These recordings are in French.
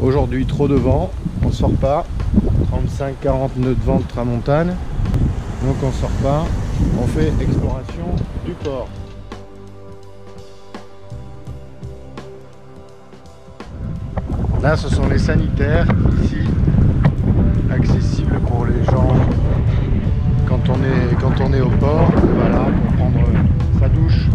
Aujourd'hui, trop de vent, on sort pas. 35-40 nœuds de vent de tramontane. Donc on sort pas. On fait exploration du port. Là, ce sont les sanitaires ici, accessibles pour les gens quand on est au port. Voilà, pour prendre sa douche.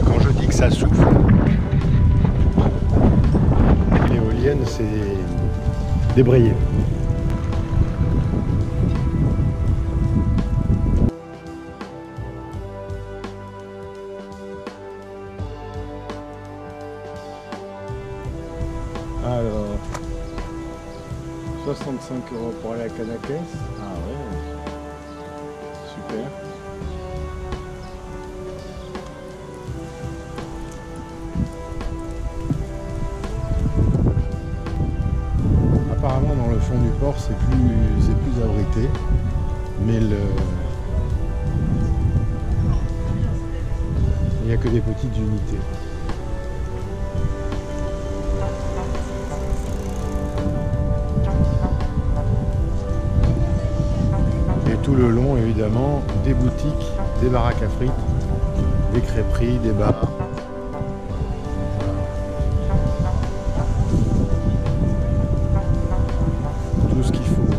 Quand je dis que ça souffle, l'éolienne, c'est débrayé. Alors, 65 € pour aller à Cadaqués. Ah ouais, super. Apparemment dans le fond du port c'est plus abrité, mais il n'y a que des petites unités. Et tout le long évidemment des boutiques, des baraques à frites, des crêperies, des bars. Tout ce qu'il faut.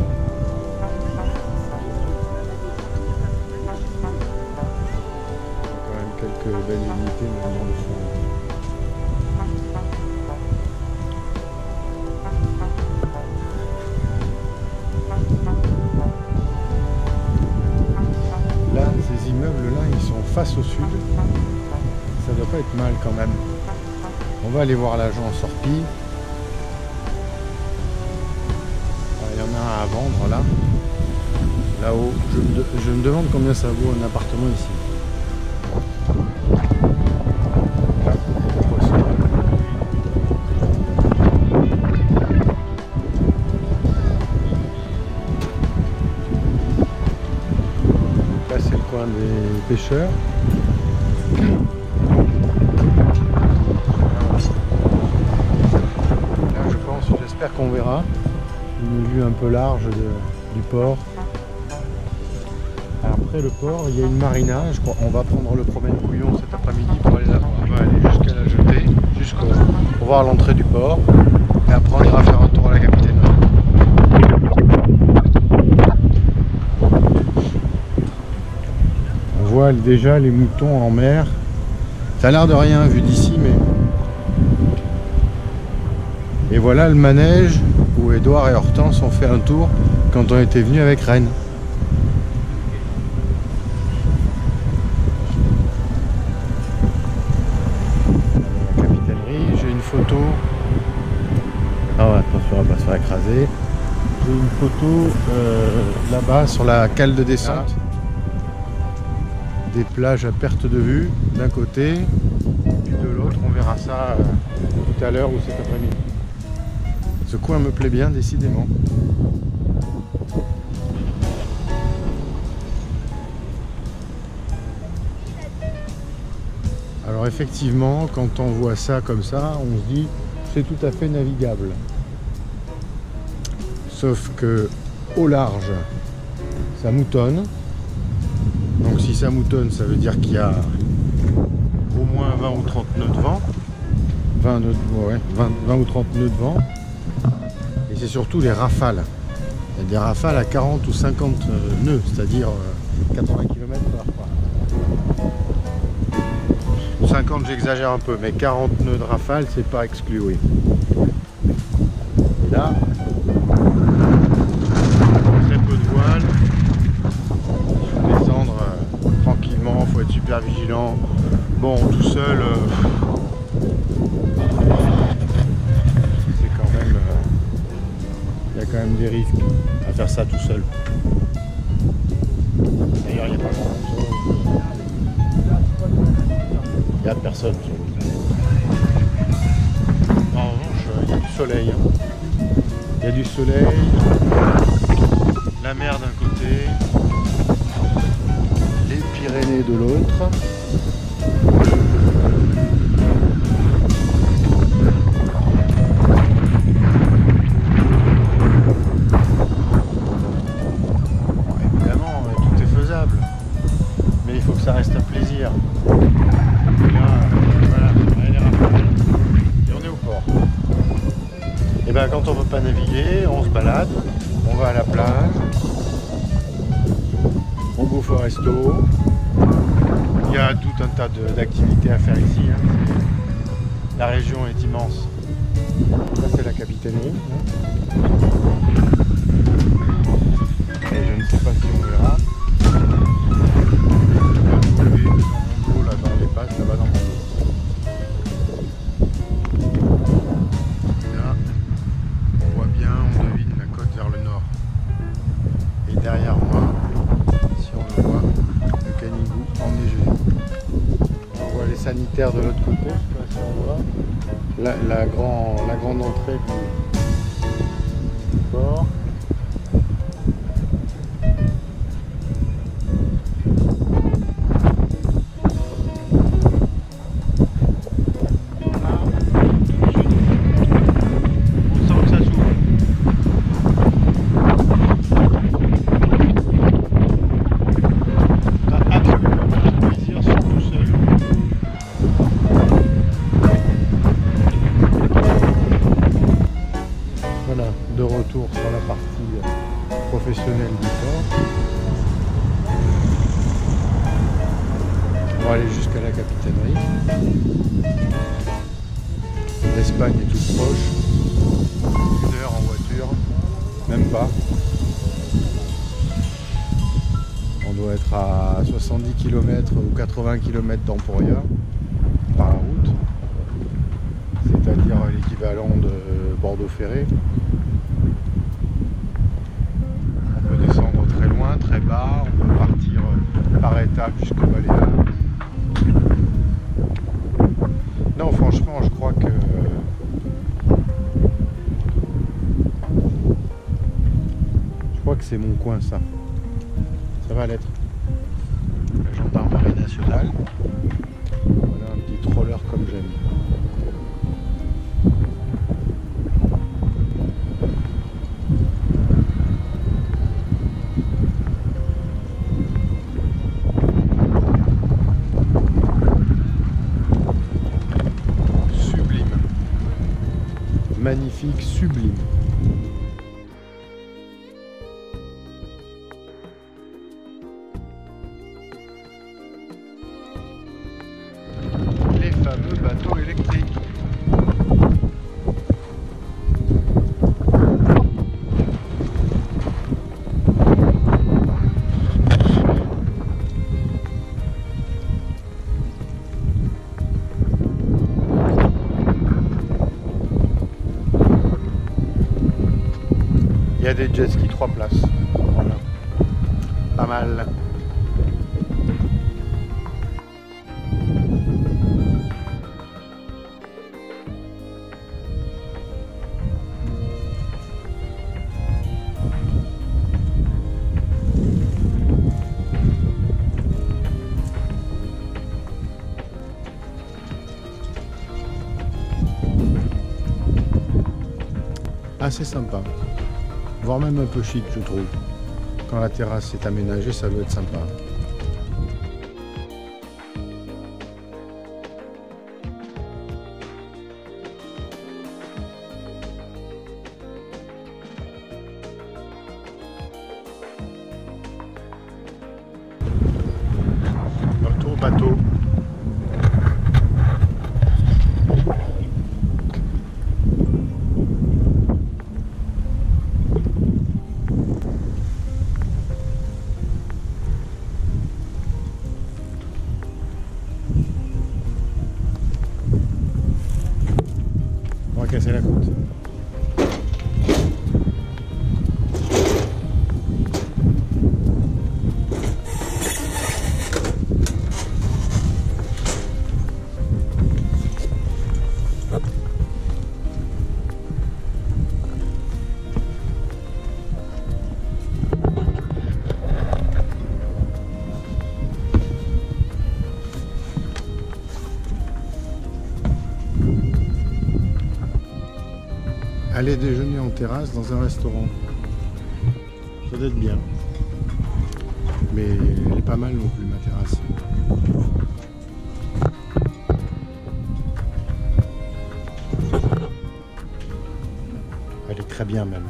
Quand même quelques belles unités même dans le fond. Là, ces immeubles-là, ils sont face au sud. Ça doit pas être mal quand même. On va aller voir l'agent en sortie. Il y en a un à vendre là. Là-haut. Je me demande combien ça vaut un appartement ici. Là c'est le coin des pêcheurs. Là je pense, j'espère qu'on verra une vue un peu large du port. Après le port, il y a une marina, je crois. On va prendre le promène couillon cet après-midi pour aller là-bas. On va aller jusqu'à la jetée, pour voir l'entrée du port. Et après on ira faire un tour à la capitainerie. On voit déjà les moutons en mer. Ça a l'air de rien vu d'ici, mais... Et voilà le manège où Édouard et Hortense ont fait un tour quand on était venus avec Rennes. La capitainerie, j'ai une photo. Ah ouais, attention, on va pas se faire écraser. J'ai une photo là-bas sur la cale de descente. Des plages à perte de vue d'un côté, puis de l'autre. On verra ça tout à l'heure ou cet après-midi. Ce coin me plaît bien, décidément. Alors effectivement, quand on voit ça comme ça, on se dit c'est tout à fait navigable. Sauf que au large, ça moutonne. Donc si ça moutonne, ça veut dire qu'il y a au moins 20 ou 30 nœuds de vent. 20 ou 30 nœuds de vent. Et c'est surtout les rafales. Il y a des rafales à 40 ou 50 nœuds, c'est-à-dire 80 km/h. Ou 50, j'exagère un peu, mais 40 nœuds de rafale, c'est pas exclu, oui. Et là, très peu de voiles. Descendre tranquillement, faut être super vigilant. Bon, tout seul, c'est quand même, il y a quand même des risques à faire ça tout seul. D'ailleurs, il n'y a pas grand-chose. Il n'y a personne. En revanche, il y a du soleil. Hein. Il y a du soleil, la mer d'un côté, les Pyrénées de l'autre. Bon, évidemment, tout est faisable, mais il faut que ça reste un plaisir. Et là, voilà, les rafales, et on est au port. Et bien quand on ne peut pas naviguer, on se balade, on va à la plage, on bouffe au resto. Il y a tout un tas d'activités à faire ici. Hein. La région est immense. Ça c'est la capitainerie. Hein. Et je ne sais pas si on verra. Le dos là dans les passes, ça va dans mon dos. Derrière moi, si on le voit, le Canigou enneigé. On voit les sanitaires de l'autre côté, je sais pas si on voit. La grande entrée du port. De retour sur la partie professionnelle du port. On va aller jusqu'à la capitainerie. L'Espagne est toute proche. 1 heure en voiture, même pas. On doit être à 70 km ou 80 km d'Emporia par la route, c'est-à-dire l'équivalent de Bordeaux-Ferré. Très loin, très bas, on peut partir par étapes jusqu'au Baléares. Non, franchement, je crois que c'est mon coin, ça. Ça va l'être. La gendarmerie nationale. Voilà un petit troller comme j'aime. Magnifique, sublime. Les fameux bateaux électriques. Il y a des jet skis 3 places. Voilà. Pas mal. Assez sympa. Voire même un peu chic, je trouve. Quand la terrasse est aménagée, ça doit être sympa. Retour bateau. On va casser la côte. aller déjeuner en terrasse dans un restaurant. Ça doit être bien. Mais elle est pas mal non plus, ma terrasse. Elle est très bien même.